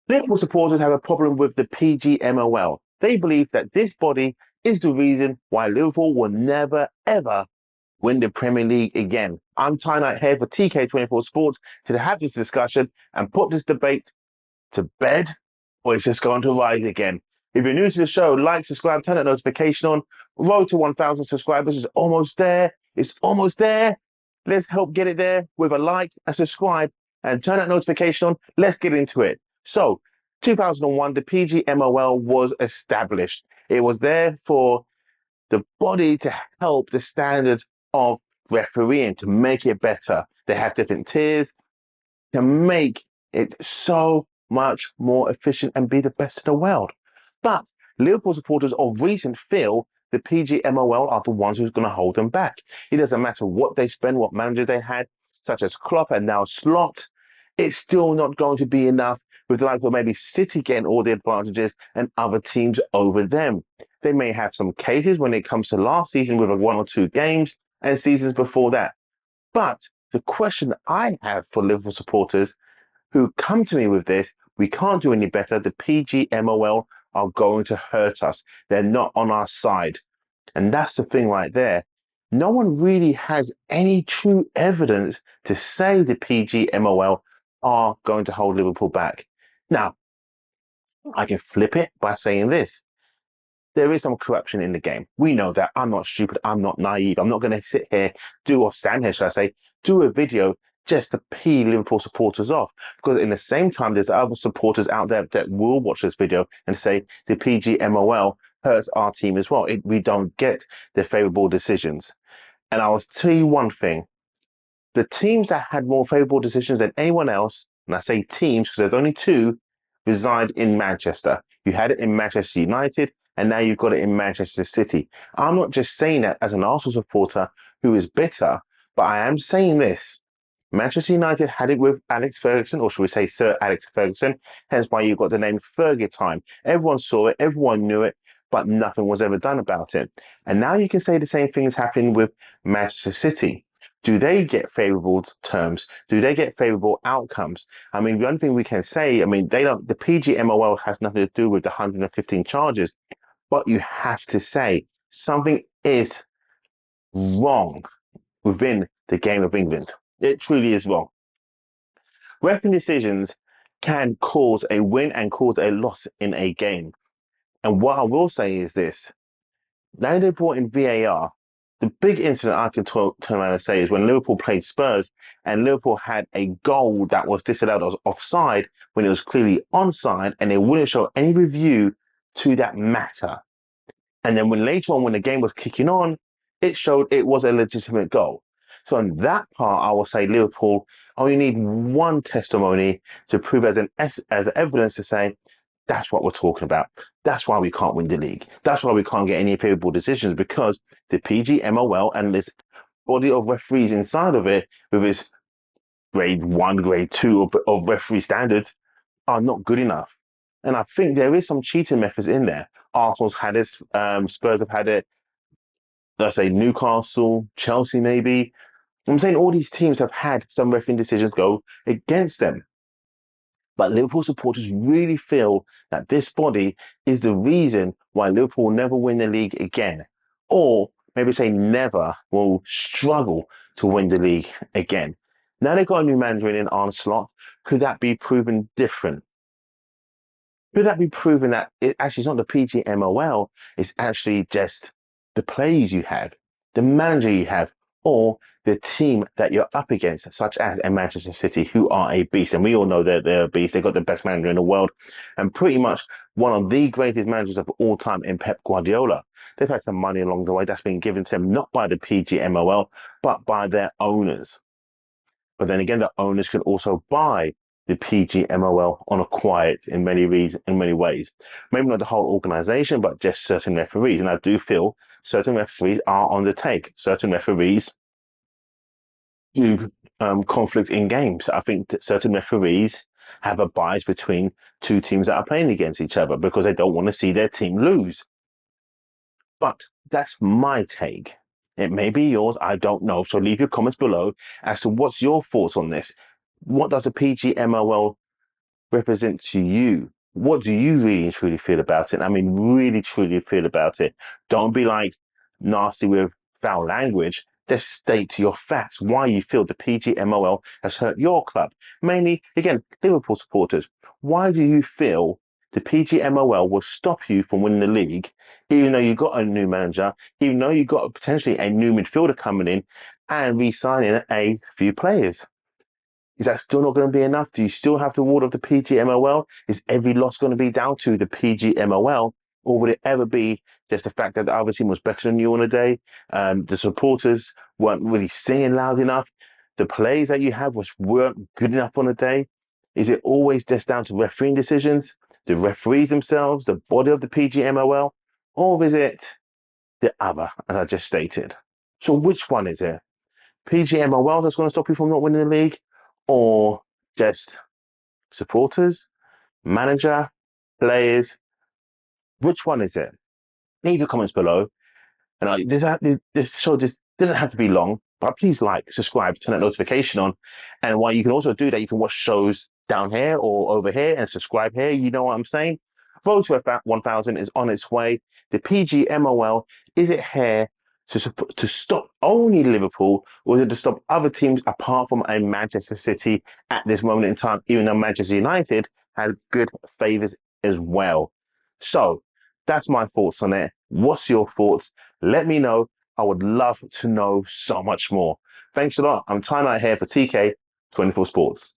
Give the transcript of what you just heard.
Liverpool supporters have a problem with the PGMOL. They believe that this body is the reason why Liverpool will never, ever win the Premier League again. I'm Ty Knight here for TK24 Sports to have this discussion and put this debate to bed, or it's just going to rise again. If you're new to the show, like, subscribe, turn that notification on. Road to 1,000 subscribers is almost there. It's almost there. Let's help get it there with a like, a subscribe, and turn that notification on. Let's get into it. So, 2001, the PGMOL was established. It was there for the body to help the standard of refereeing, to make it better. They have different tiers to make it so much more efficient and be the best in the world. But Liverpool supporters of recent feel the PGMOL are the ones who's going to hold them back. It doesn't matter what they spend, what managers they had, such as Klopp and now Slot. It's still not going to be enough with the likes of maybe City getting all the advantages and other teams over them. They may have some cases when it comes to last season with one or two games and seasons before that. But the question I have for Liverpool supporters who come to me with this, we can't do any better. The PGMOL are going to hurt us. They're not on our side. And that's the thing right there. No one really has any true evidence to say the PGMOL are going to hold Liverpool back. Now, I can flip it by saying this. There is some corruption in the game. We know that. I'm not stupid. I'm not naive. I'm not going to sit here, stand here, should I say, do a video just to pee Liverpool supporters off. Because in the same time, there's other supporters out there that will watch this video and say the PGMOL hurts our team as well. We don't get the favourable decisions. And I will tell you one thing. The teams that had more favourable decisions than anyone else, and I say teams because there's only two, reside in Manchester. You had it in Manchester United, and now you've got it in Manchester City. I'm not just saying that as an Arsenal supporter who is bitter, but I am saying this. Manchester United had it with Alex Ferguson, or should we say Sir Alex Ferguson, hence why you got the name Fergie time. Everyone saw it, everyone knew it, but nothing was ever done about it. And now you can say the same thing is happening with Manchester City. Do they get favourable terms? Do they get favourable outcomes? I mean, the only thing we can say, I mean, they don't, the PGMOL has nothing to do with the 115 charges, but you have to say something is wrong within the game of England. It truly is wrong. Refereeing decisions can cause a win and cause a loss in a game. And what I will say is this. Now they brought in VAR. The big incident I can turn around and say is when Liverpool played Spurs and Liverpool had a goal that was disallowed as offside when it was clearly onside, and they wouldn't show any review to that matter. And then when later on, when the game was kicking on, it showed it was a legitimate goal. So on that part, I will say Liverpool only need one testimony to prove as evidence to say that's what we're talking about. That's why we can't win the league. That's why we can't get any favourable decisions, because the PGMOL and this body of referees inside of it, with its grade 1, grade 2 of referee standards, are not good enough. And I think there is some cheating methods in there. Arsenal's had it, Spurs have had it, let's say Newcastle, Chelsea maybe. I'm saying all these teams have had some refereeing decisions go against them. But Liverpool supporters really feel that this body is the reason why Liverpool will never win the league again. Or maybe say never will struggle to win the league again. Now they've got a new manager in Arne Slot. Could that be proven different? Could that be proven that it actually is not the PGMOL, it's actually just the players you have, the manager you have, or the team that you're up against, such as a Manchester City, who are a beast. And we all know that they're a beast. They've got the best manager in the world and pretty much one of the greatest managers of all time in Pep Guardiola. They've had some money along the way that's been given to them, not by the PGMOL, but by their owners. But then again, the owners can also buy the PGMOL on a quiet in many ways. Maybe not the whole organization, but just certain referees. And I do feel certain referees are on the take. Certain referees do conflict in games. I think that certain referees have a bias between two teams that are playing against each other because they don't want to see their team lose. But that's my take. It may be yours, I don't know. So leave your comments below as to what's your thoughts on this. What does the PGMOL represent to you? What do you really and truly feel about it? I mean, really, truly feel about it. Don't be like nasty with foul language. Just state your facts, why you feel the PGMOL has hurt your club. Mainly, again, Liverpool supporters. Why do you feel the PGMOL will stop you from winning the league, even though you got a new manager, even though you got potentially a new midfielder coming in and re-signing a few players? Is that still not going to be enough? Do you still have the ward of the PGMOL? Is every loss going to be down to the PGMOL? Or would it ever be just the fact that the other team was better than you on the day? The supporters weren't really singing loud enough. The plays that you have weren't good enough on the day. Is it always just down to refereeing decisions, the referees themselves, the body of the PGMOL? Or is it the other, as I just stated? So which one is it? PGMOL that's going to stop you from not winning the league? Or just supporters, manager, players? Which one is it? Leave your comments below. And this show just doesn't have to be long, but please like, subscribe, turn that notification on. And while you can also do that, you can watch shows down here or over here and subscribe here. You know what I'm saying? Road to 1000 is on its way. The PGMOL, is it here to stop only Liverpool, or is it to stop other teams apart from a Manchester City at this moment in time, even though Manchester United had good favours as well? So that's my thoughts on it. What's your thoughts? Let me know. I would love to know so much more. Thanks a lot. I'm Time Out here for TK24 Sports.